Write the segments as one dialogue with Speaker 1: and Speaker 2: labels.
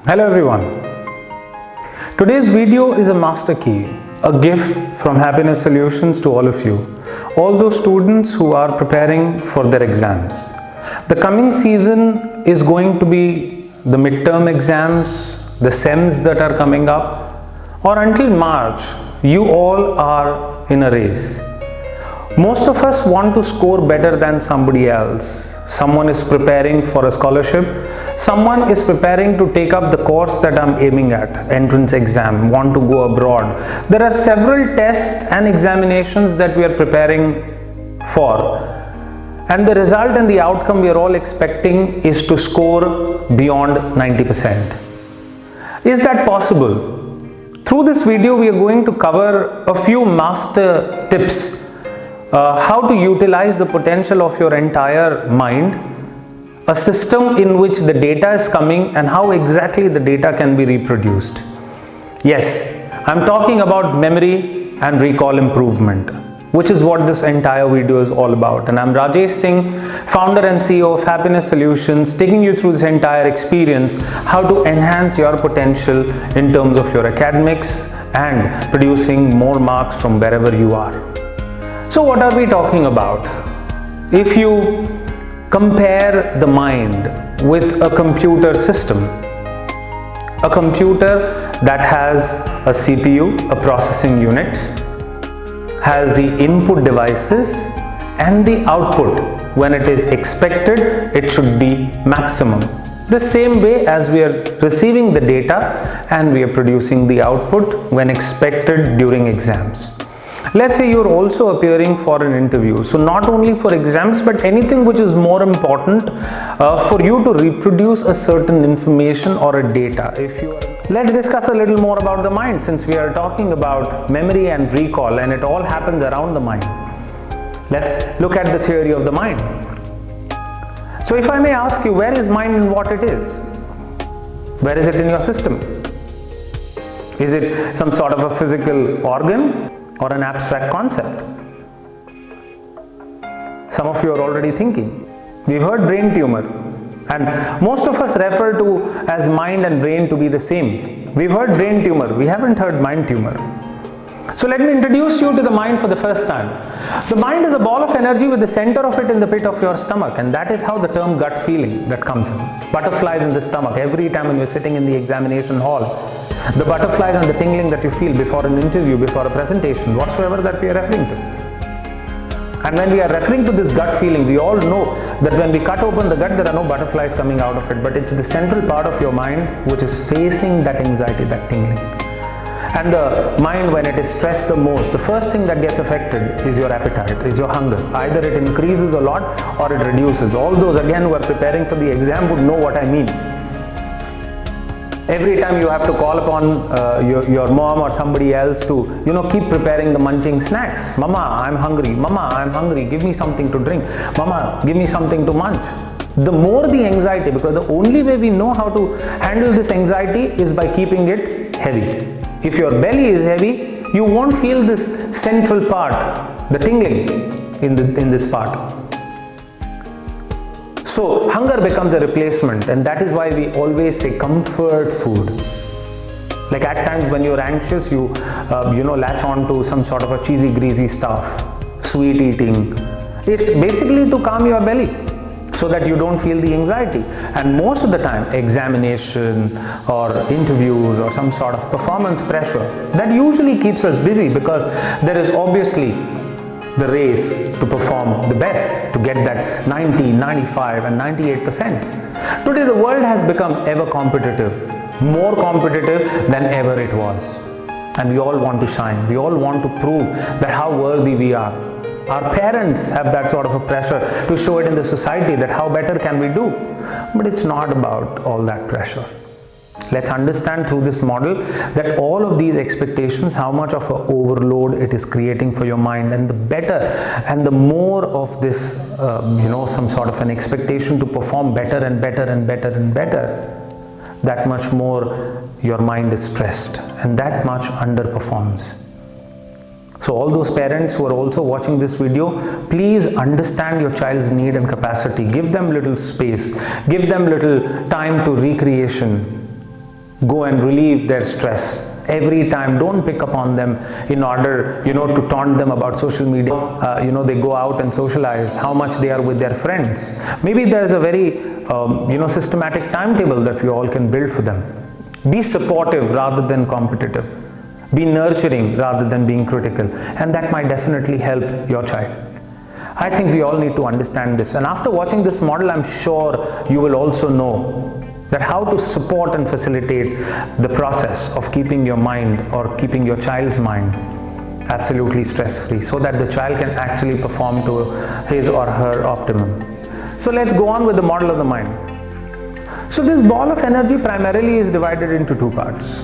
Speaker 1: Hello everyone. Today's video is a master key, a gift from Happiness Solutions to all of you, all those students who are preparing for their exams. The coming season is going to be the midterm exams, the SEMs that are coming up, or until March, you all are in a race. Most of us want to score better than somebody else. Someone is preparing for a scholarship. Someone is preparing to take up the course that I'm aiming at, entrance exam, want to go abroad. There are several tests and examinations that we are preparing for. And the result and the outcome we are all expecting is to score beyond 90%. Is that possible? Through this video, we are going to cover a few master tips. How to utilize the potential of your entire mind, a system in which the data is coming and how exactly the data can be reproduced. Yes, I'm talking about memory and recall improvement, which is what this entire video is all about. And I'm Rajesh Singh, founder and CEO of Happiness Solutions, taking you through this entire experience, how to enhance your potential in terms of your academics and producing more marks from wherever you are. So what are we talking about? If you compare the mind with a computer system, a computer that has a CPU, a processing unit, has the input devices and the output. When it is expected, it should be maximum. The same way as we are receiving the data and we are producing the output when expected during exams. Let's say you're also appearing for an interview. So not only for exams, but anything which is more important for you to reproduce a certain information or a data. Let's discuss a little more about the mind, since we are talking about memory and recall and it all happens around the mind. Let's look at the theory of the mind. So if I may ask you, where is mind and what it is? Where is it in your system? Is it some sort of a physical organ or an abstract concept? Some of you are already thinking. We've heard brain tumor, and most of us refer to as mind and brain to be the same. We've heard brain tumor, we haven't heard mind tumor. So let me introduce you to the mind for the first time. The mind is a ball of energy with the center of it in the pit of your stomach, and that is how the term gut feeling that comes in. Butterflies in the stomach every time when you're sitting in the examination hall. The butterflies and the tingling that you feel before an interview, before a presentation, whatsoever that we are referring to. And when we are referring to this gut feeling, we all know that when we cut open the gut, there are no butterflies coming out of it, but it's the central part of your mind which is facing that anxiety, that tingling. And the mind, when it is stressed the most, the first thing that gets affected is your appetite, is your hunger. Either it increases a lot or it reduces. All those again who are preparing for the exam would know what I mean. Every time you have to call upon your mom or somebody else to, keep preparing the munching snacks. Mama, I'm hungry. Mama, I'm hungry. Give me something to drink. Mama, give me something to munch. The more the anxiety, because the only way we know how to handle this anxiety is by keeping it heavy. If your belly is heavy, you won't feel this central part, the tingling in this part. So hunger becomes a replacement, and that is why we always say comfort food. Like at times when you're anxious, you latch on to some sort of a cheesy, greasy stuff, sweet eating. It's basically to calm your belly so that you don't feel the anxiety. And most of the time, examination or interviews or some sort of performance pressure, that usually keeps us busy because there is obviously the race to perform the best, to get that 90, 95 and 98%. Today the world has become ever competitive, more competitive than ever it was. And we all want to shine. We all want to prove that how worthy we are. Our parents have that sort of a pressure to show it in the society that how better can we do. But it's not about all that pressure. Let's understand through this model that all of these expectations, how much of an overload it is creating for your mind, and the better and the more of this, some sort of an expectation to perform better and better and better and better, that much more your mind is stressed and that much underperforms. So all those parents who are also watching this video, please understand your child's need and capacity. Give them little space, give them little time to recreation. go and relieve their stress. Every time, don't pick up on them in order, to taunt them about social media. They go out and socialize, how much they are with their friends. Maybe there's a very, systematic timetable that we all can build for them. Be supportive rather than competitive. Be nurturing rather than being critical. And that might definitely help your child. I think we all need to understand this. And after watching this model, I'm sure you will also know that how to support and facilitate the process of keeping your mind or keeping your child's mind absolutely stress-free, so that the child can actually perform to his or her optimum. So let's go on with the model of the mind. So this ball of energy primarily is divided into two parts.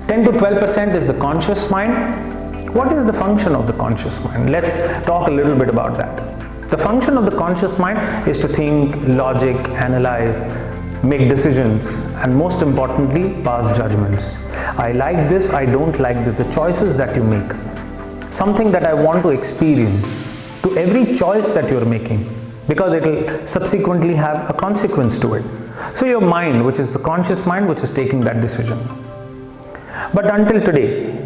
Speaker 1: 10 to 12% is the conscious mind. What is the function of the conscious mind? Let's talk a little bit about that. The function of the conscious mind is to think, logic, analyze, make decisions, and most importantly, pass judgments. I like this, I don't like this. The choices that you make, something that I want to experience to every choice that you're making, because it will subsequently have a consequence to it. So your mind, which is the conscious mind, which is taking that decision. But until today,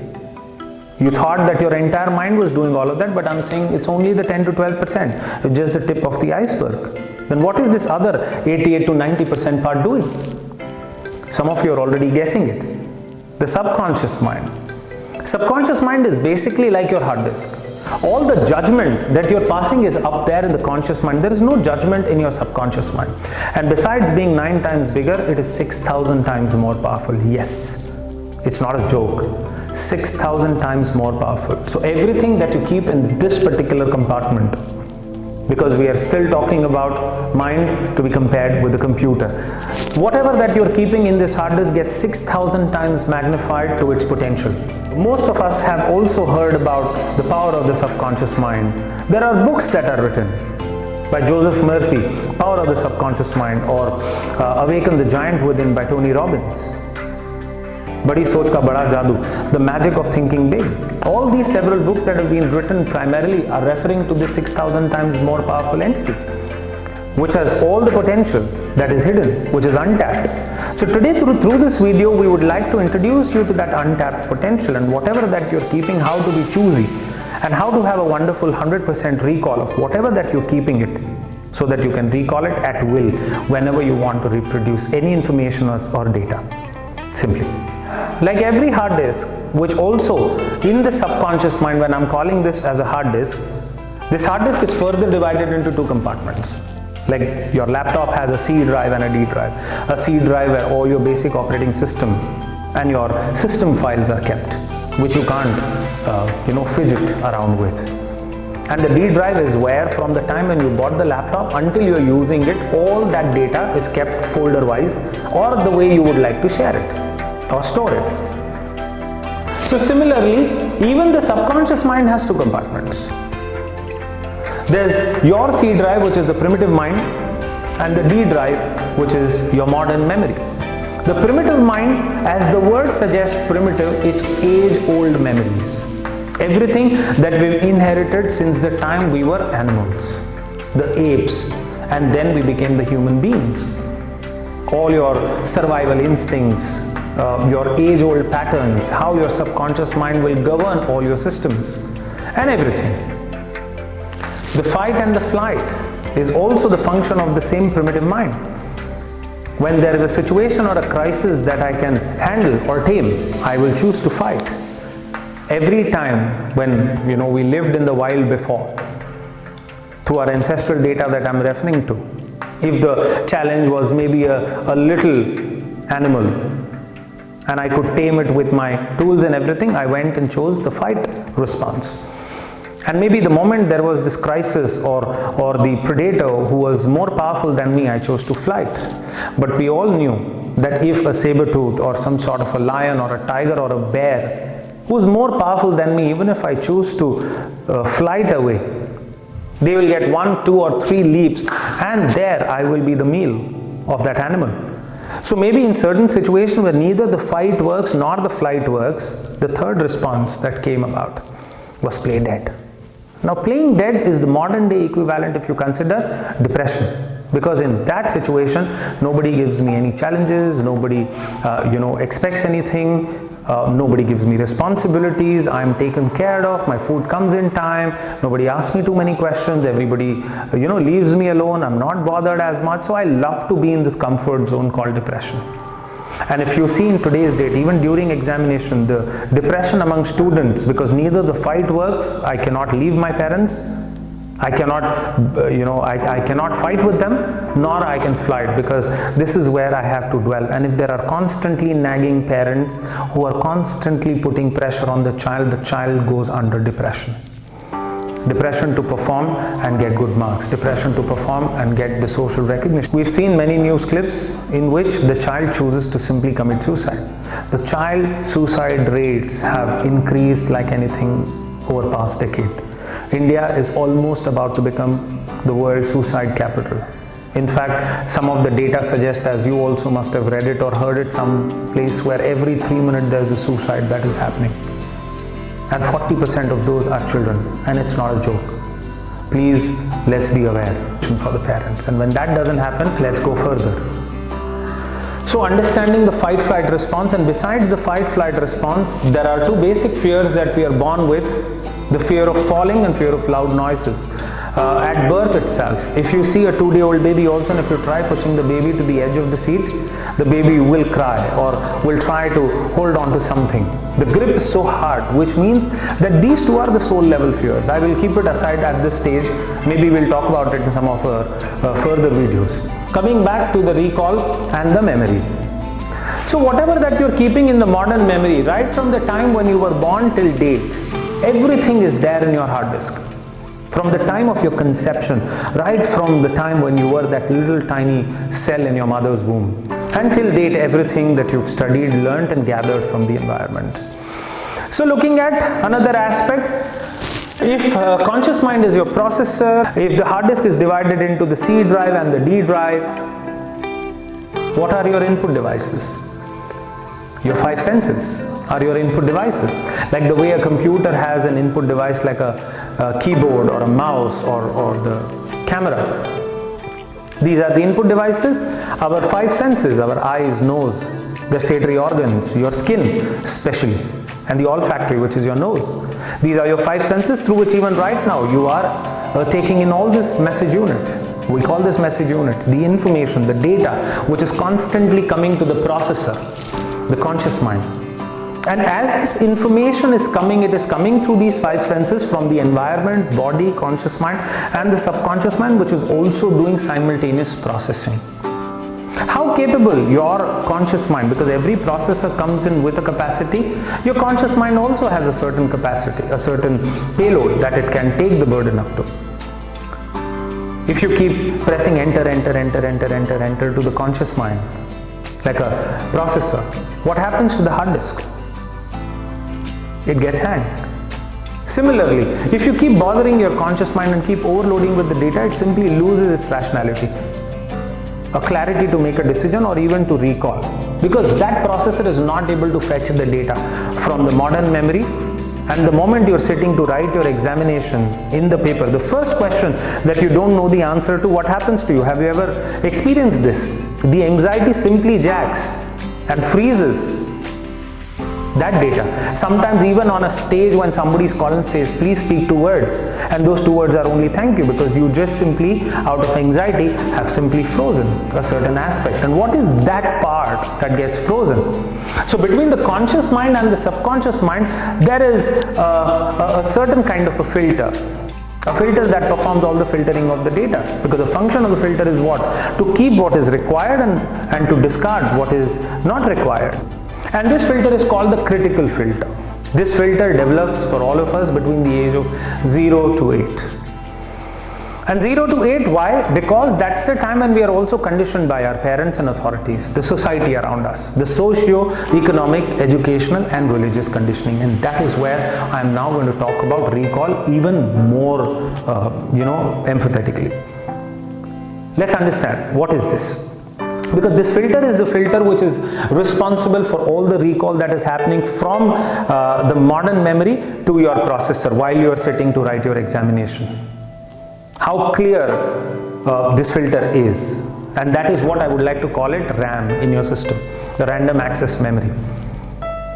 Speaker 1: you thought that your entire mind was doing all of that, but I'm saying it's only the 10 to 12%. It's just the tip of the iceberg. Then what is this other 88 to 90% part doing? Some of you are already guessing it. The subconscious mind. Subconscious mind is basically like your hard disk. All the judgment that you're passing is up there in the conscious mind. There is no judgment in your subconscious mind. And besides being 9 times bigger, it is 6,000 times more powerful. Yes, it's not a joke. 6,000 times more powerful. So everything that you keep in this particular compartment, because we are still talking about mind to be compared with the computer, whatever that you're keeping in this hard disk gets 6,000 times magnified to its potential. Most of us have also heard about the power of the subconscious mind. There are books that are written by Joseph Murphy, Power of the Subconscious Mind, or Awaken the Giant Within by Tony Robbins. Badi Soch Ka Bada Jadoo, The Magic of Thinking Big. All these several books that have been written primarily are referring to this 6,000 times more powerful entity, which has all the potential that is hidden, which is untapped. So today through this video, we would like to introduce you to that untapped potential, and whatever that you're keeping, how to be choosy and how to have a wonderful 100% recall of whatever that you're keeping it, so that you can recall it at will whenever you want to reproduce any information or data. Simply. Like every hard disk, which also in the subconscious mind, when I'm calling this as a hard disk, this hard disk is further divided into two compartments. Like your laptop has a C drive and a D drive. A C drive where all your basic operating system and your system files are kept, which you can't fidget around with. And the D drive is where, from the time when you bought the laptop until you're using it, all that data is kept folder wise, or the way you would like to share it or store it. So similarly, even the subconscious mind has two compartments. There's your C drive, which is the primitive mind, and the D drive, which is your modern memory. The primitive mind, as the word suggests primitive, it's age-old memories. Everything that we've inherited since the time we were animals, the apes, and then we became the human beings. All your survival instincts, your age-old patterns, how your subconscious mind will govern all your systems and everything. The fight and the flight is also the function of the same primitive mind. When there is a situation or a crisis that I can handle or tame, I will choose to fight. Every time when we lived in the wild before, through our ancestral data that I'm referring to, if the challenge was maybe a little animal and I could tame it with my tools and everything, I went and chose the fight response. And maybe the moment there was this crisis or the predator who was more powerful than me, I chose to flight. But we all knew that if a saber-tooth or some sort of a lion or a tiger or a bear who's more powerful than me, even if I choose to flight away, they will get 1, 2 or 3 leaps, and there I will be the meal of that animal. So maybe in certain situations where neither the fight works nor the flight works, the third response that came about was play dead. Now playing dead is the modern day equivalent, if you consider, depression. because in that situation nobody gives me any challenges, nobody expects anything, nobody gives me responsibilities, I'm taken care of, my food comes in time, nobody asks me too many questions, everybody leaves me alone, I'm not bothered as much. So I love to be in this comfort zone called depression. And if you see in today's date, even during examination, the depression among students, because neither the fight works, I cannot leave my parents, I cannot, I cannot fight with them, nor I can fight, because this is where I have to dwell. And if there are constantly nagging parents who are constantly putting pressure on the child goes under depression. Depression to perform and get good marks, depression to perform and get the social recognition. We've seen many news clips in which the child chooses to simply commit suicide. The child suicide rates have increased like anything over past decade. India is almost about to become the world suicide capital. In fact, some of the data suggest, as you also must have read it or heard it, some place where every 3 minutes there is a suicide that is happening. And 40% of those are children, and it's not a joke. Please, let's be aware for the parents. And when that doesn't happen, let's go further. So understanding the fight-flight response, and besides the fight-flight response, there are two basic fears that we are born with. The fear of falling and fear of loud noises. At birth itself, if you see a 2-day-old baby also, and if you try pushing the baby to the edge of the seat, the baby will cry or will try to hold on to something. The grip is so hard, which means that these two are the soul level fears. I will keep it aside at this stage. Maybe we'll talk about it in some of our further videos. Coming back to the recall and the memory. So whatever that you're keeping in the modern memory, right from the time when you were born till date, everything is there in your hard disk. From the time of your conception, right from the time when you were that little tiny cell in your mother's womb, until date, everything that you've studied, learnt and gathered from the environment. So looking at another aspect, if conscious mind is your processor, if the hard disk is divided into the C drive and the D drive, what are your input devices? Your 5 senses are your input devices. Like the way a computer has an input device like a keyboard or a mouse or the camera. These are the input devices. Our 5 senses, our eyes, nose, gustatory organs, your skin especially, and the olfactory, which is your nose. These are your 5 senses through which even right now you are taking in all this message unit. We call this message unit the information, the data, which is constantly coming to the processor, the conscious mind. And as this information is coming, it is coming through these 5 senses from the environment, body, conscious mind, and the subconscious mind, which is also doing simultaneous processing. How capable your conscious mind, because every processor comes in with a capacity, your conscious mind also has a certain capacity, a certain payload that it can take the burden up to. If you keep pressing enter to the conscious mind, like a processor, what happens to the hard disk? It gets hanged. Similarly, if you keep bothering your conscious mind and keep overloading with the data, it simply loses its rationality, a clarity to make a decision or even to recall, because that processor is not able to fetch the data from the modern memory. And the moment you're sitting to write your examination in the paper, the first question that you don't know the answer to, what happens to you? Have you ever experienced this? The anxiety simply jacks and freezes that data. Sometimes even on a stage when somebody's calling says, please speak 2 words, and those 2 words are only thank you, because you just simply, out of anxiety, have simply frozen a certain aspect. And what is that part that gets frozen? So between the conscious mind and the subconscious mind, there is a certain kind of a filter that performs all the filtering of the data, because the function of the filter is what? To keep what is required and to discard what is not required. And this filter is called the critical filter. This filter develops for all of us between the age of 0 to 8. And 0 to 8, why? Because that's the time when we are also conditioned by our parents and authorities, the society around us, the socio-economic, educational and religious conditioning. And that is where I am now going to talk about recall even more, empathetically. Let's understand what is this. Because this filter is the filter which is responsible for all the recall that is happening from the modern memory to your processor while you are sitting to write your examination. How clear this filter is, and that is what I would like to call it, RAM in your system, the random access memory.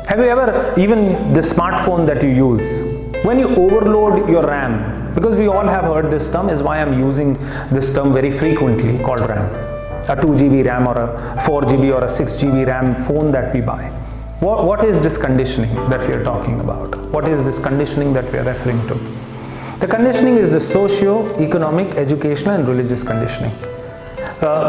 Speaker 1: Have you ever, even the smartphone that you use, when you overload your RAM, because we all have heard this term, is why I'm using this term very frequently, called RAM. A 2 GB RAM or a 4 GB or a 6 GB RAM phone that we buy. What is this conditioning that we are talking about? What is this conditioning that we are referring to? The conditioning is the socio-economic, educational and religious conditioning.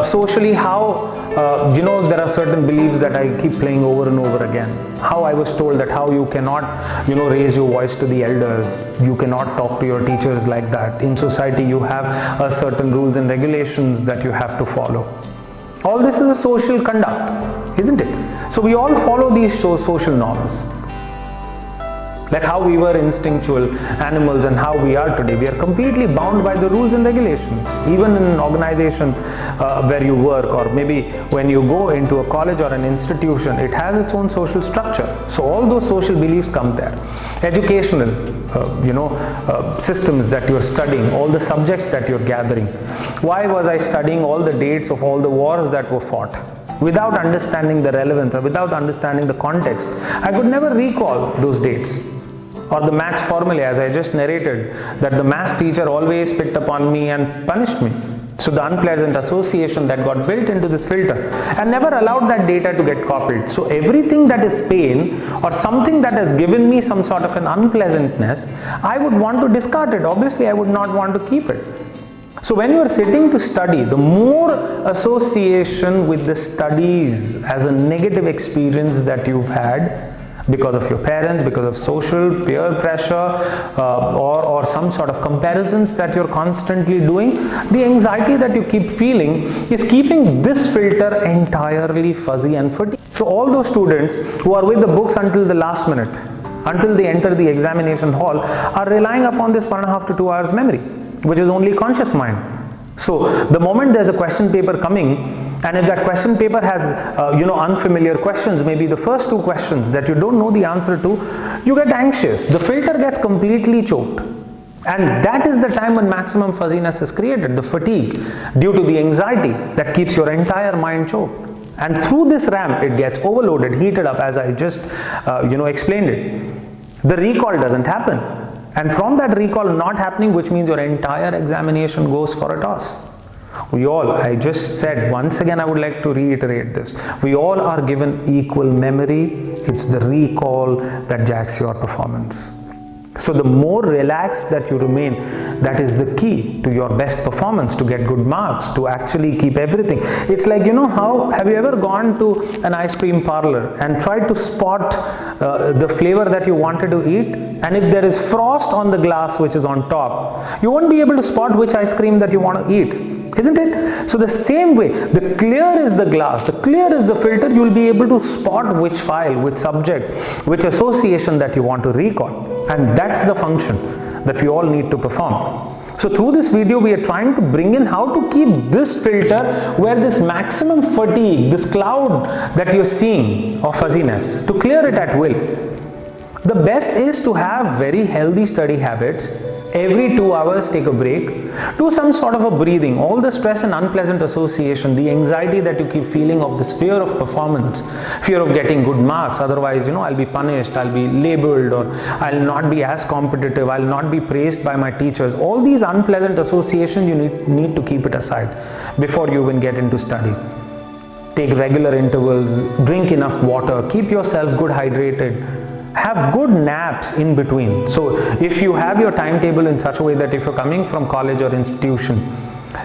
Speaker 1: Socially, how there are certain beliefs that I keep playing over and over again. How I was told that how you cannot raise your voice to the elders, you cannot talk to your teachers like that. In society you have certain rules and regulations that you have to follow. All this is a social conduct, isn't it? So we all follow these social norms. Like how we were instinctual animals and how we are today. We are completely bound by the rules and regulations. Even in an organization where you work, or maybe when you go into a college or an institution, it has its own social structure. So all those social beliefs come there. Educational systems that you are studying, all the subjects that you are gathering. Why was I studying all the dates of all the wars that were fought? Without understanding the relevance or without understanding the context, I could never recall those dates. Or the maths formulae, as I just narrated, that the maths teacher always picked upon me and punished me. So the unpleasant association that got built into this filter and never allowed that data to get copied. So everything that is pain or something that has given me some sort of an unpleasantness, I would want to discard it. Obviously, I would not want to keep it. So when you are sitting to study, the more association with the studies as a negative experience that you've had because of your parents, because of social peer pressure or some sort of comparisons that you're constantly doing, the anxiety that you keep feeling is keeping this filter entirely fuzzy and fatigued. So all those students who are with the books until the last minute, until they enter the examination hall, are relying upon this 1.5 to 2 hours memory, which is only conscious mind. So the moment there's a question paper coming, and if that question paper has unfamiliar questions, maybe the first 2 questions that you don't know the answer to, you get anxious. The filter gets completely choked. And that is the time when maximum fuzziness is created, the fatigue, due to the anxiety that keeps your entire mind choked. And through this RAM, it gets overloaded, heated up, as I just explained it. The recall doesn't happen. And from that recall not happening, which means your entire examination goes for a toss. We all, I just said, once again I would like to reiterate this, we all are given equal memory. It's the recall that jacks your performance. So the more relaxed that you remain, that is the key to your best performance, to get good marks, to actually keep everything. It's like, have you ever gone to an ice cream parlor and tried to spot the flavor that you wanted to eat? And if there is frost on the glass which is on top, you won't be able to spot which ice cream that you want to eat, isn't it? So the same way, the clear is the glass, the clear is the filter, you will be able to spot which file, which subject, which association that you want to recall. And that's the function that we all need to perform. So through this video, we are trying to bring in how to keep this filter where this maximum fatigue, this cloud that you're seeing of fuzziness, to clear it at will. The best is to have very healthy study habits. Every 2 hours, take a break, do some sort of a breathing. All the stress and unpleasant association, the anxiety that you keep feeling of this fear of performance, fear of getting good marks, otherwise I'll be punished, I'll be labeled, or I'll not be as competitive, I'll not be praised by my teachers. All these unpleasant associations, you need to keep it aside before you even get into study. Take regular intervals, drink enough water, keep yourself good hydrated. Have good naps in between. So if you have your timetable in such a way that if you're coming from college or institution,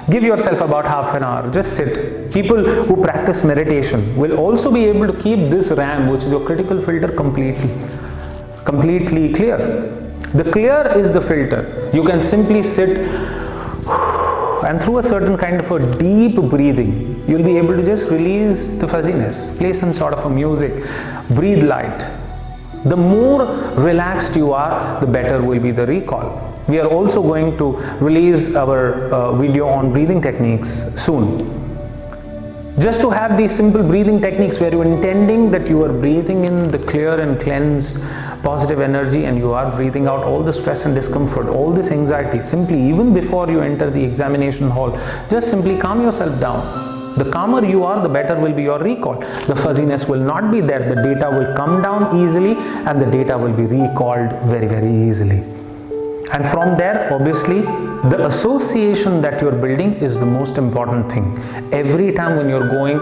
Speaker 1: give yourself about half an hour, just sit. People who practice meditation will also be able to keep this RAM, which is your critical filter, completely clear. The clear is the filter. You can simply sit and through a certain kind of a deep breathing, you'll be able to just release the fuzziness, play some sort of a music, breathe light. The more relaxed you are, the better will be the recall. We are also going to release our video on breathing techniques soon. Just to have these simple breathing techniques where you're intending that you are breathing in the clear and cleansed positive energy, and you are breathing out all the stress and discomfort, all this anxiety, simply even before you enter the examination hall, just simply calm yourself down. The calmer you are, the better will be your recall. The fuzziness will not be there. The data will come down easily and the data will be recalled very, very easily. And from there, obviously, the association that you're building is the most important thing. Every time when you're going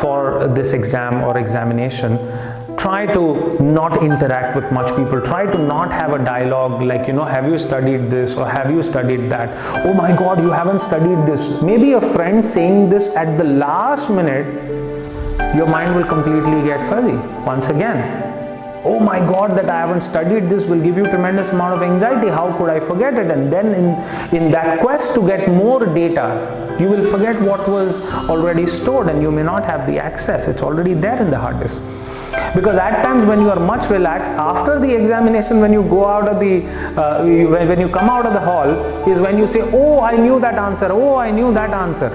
Speaker 1: for this exam or examination, try to not interact with much people. Try to not have a dialogue like, have you studied this or have you studied that? Oh my God, you haven't studied this. Maybe a friend saying this at the last minute, your mind will completely get fuzzy. Once again, oh my God, that I haven't studied this will give you tremendous amount of anxiety. How could I forget it? And then in that quest to get more data, you will forget what was already stored and you may not have the access. It's already there in the hard disk. Because at times when you are much relaxed, after the examination, when you go out of the, when you come out of the hall, is when you say, oh, I knew that answer. Oh, I knew that answer.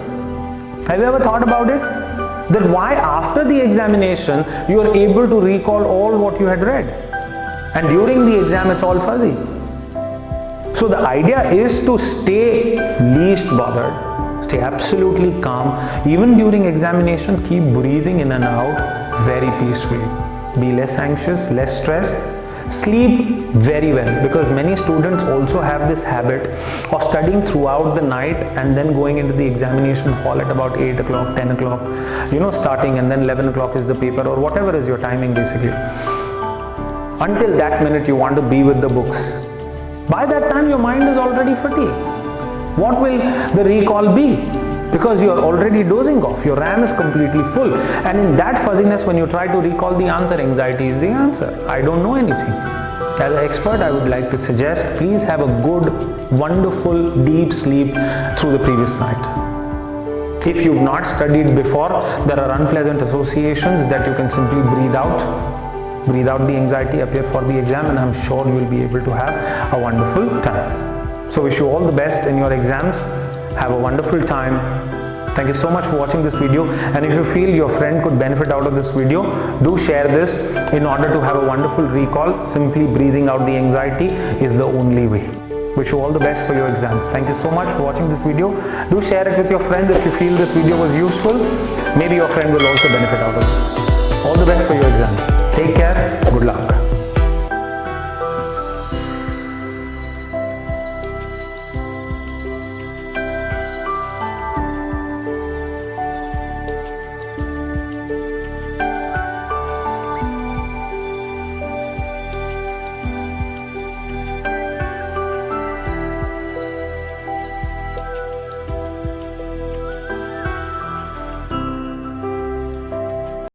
Speaker 1: Have you ever thought about it? That why after the examination you are able to recall all what you had read, and during the exam it's all fuzzy. So the idea is to stay least bothered, stay absolutely calm. Even during examination, keep breathing in and out very peacefully. Be less anxious, less stressed. Sleep very well, because many students also have this habit of studying throughout the night and then going into the examination hall at about 8 o'clock, 10 o'clock, starting, and then 11 o'clock is the paper or whatever is your timing basically. Until that minute you want to be with the books. By that time your mind is already fatigued. What will the recall be? Because you are already dozing off, your RAM is completely full, and in that fuzziness when you try to recall the answer, anxiety is the answer. I don't know anything. As an expert, I would like to suggest, please have a good, wonderful, deep sleep through the previous night. If you've not studied before, there are unpleasant associations that you can simply breathe out. Breathe out the anxiety, appear for the exam, and I'm sure you will be able to have a wonderful time. So wish you all the best in your exams. Have a wonderful time. Thank you so much for watching this video, and if you feel your friend could benefit out of this video, do share this. In order to have a wonderful recall, simply breathing out the anxiety is the only way. Wish you all the best for your exams. Thank you so much for watching this video. Do share it with your friends if you feel this video was useful. Maybe your friend will also benefit out of this.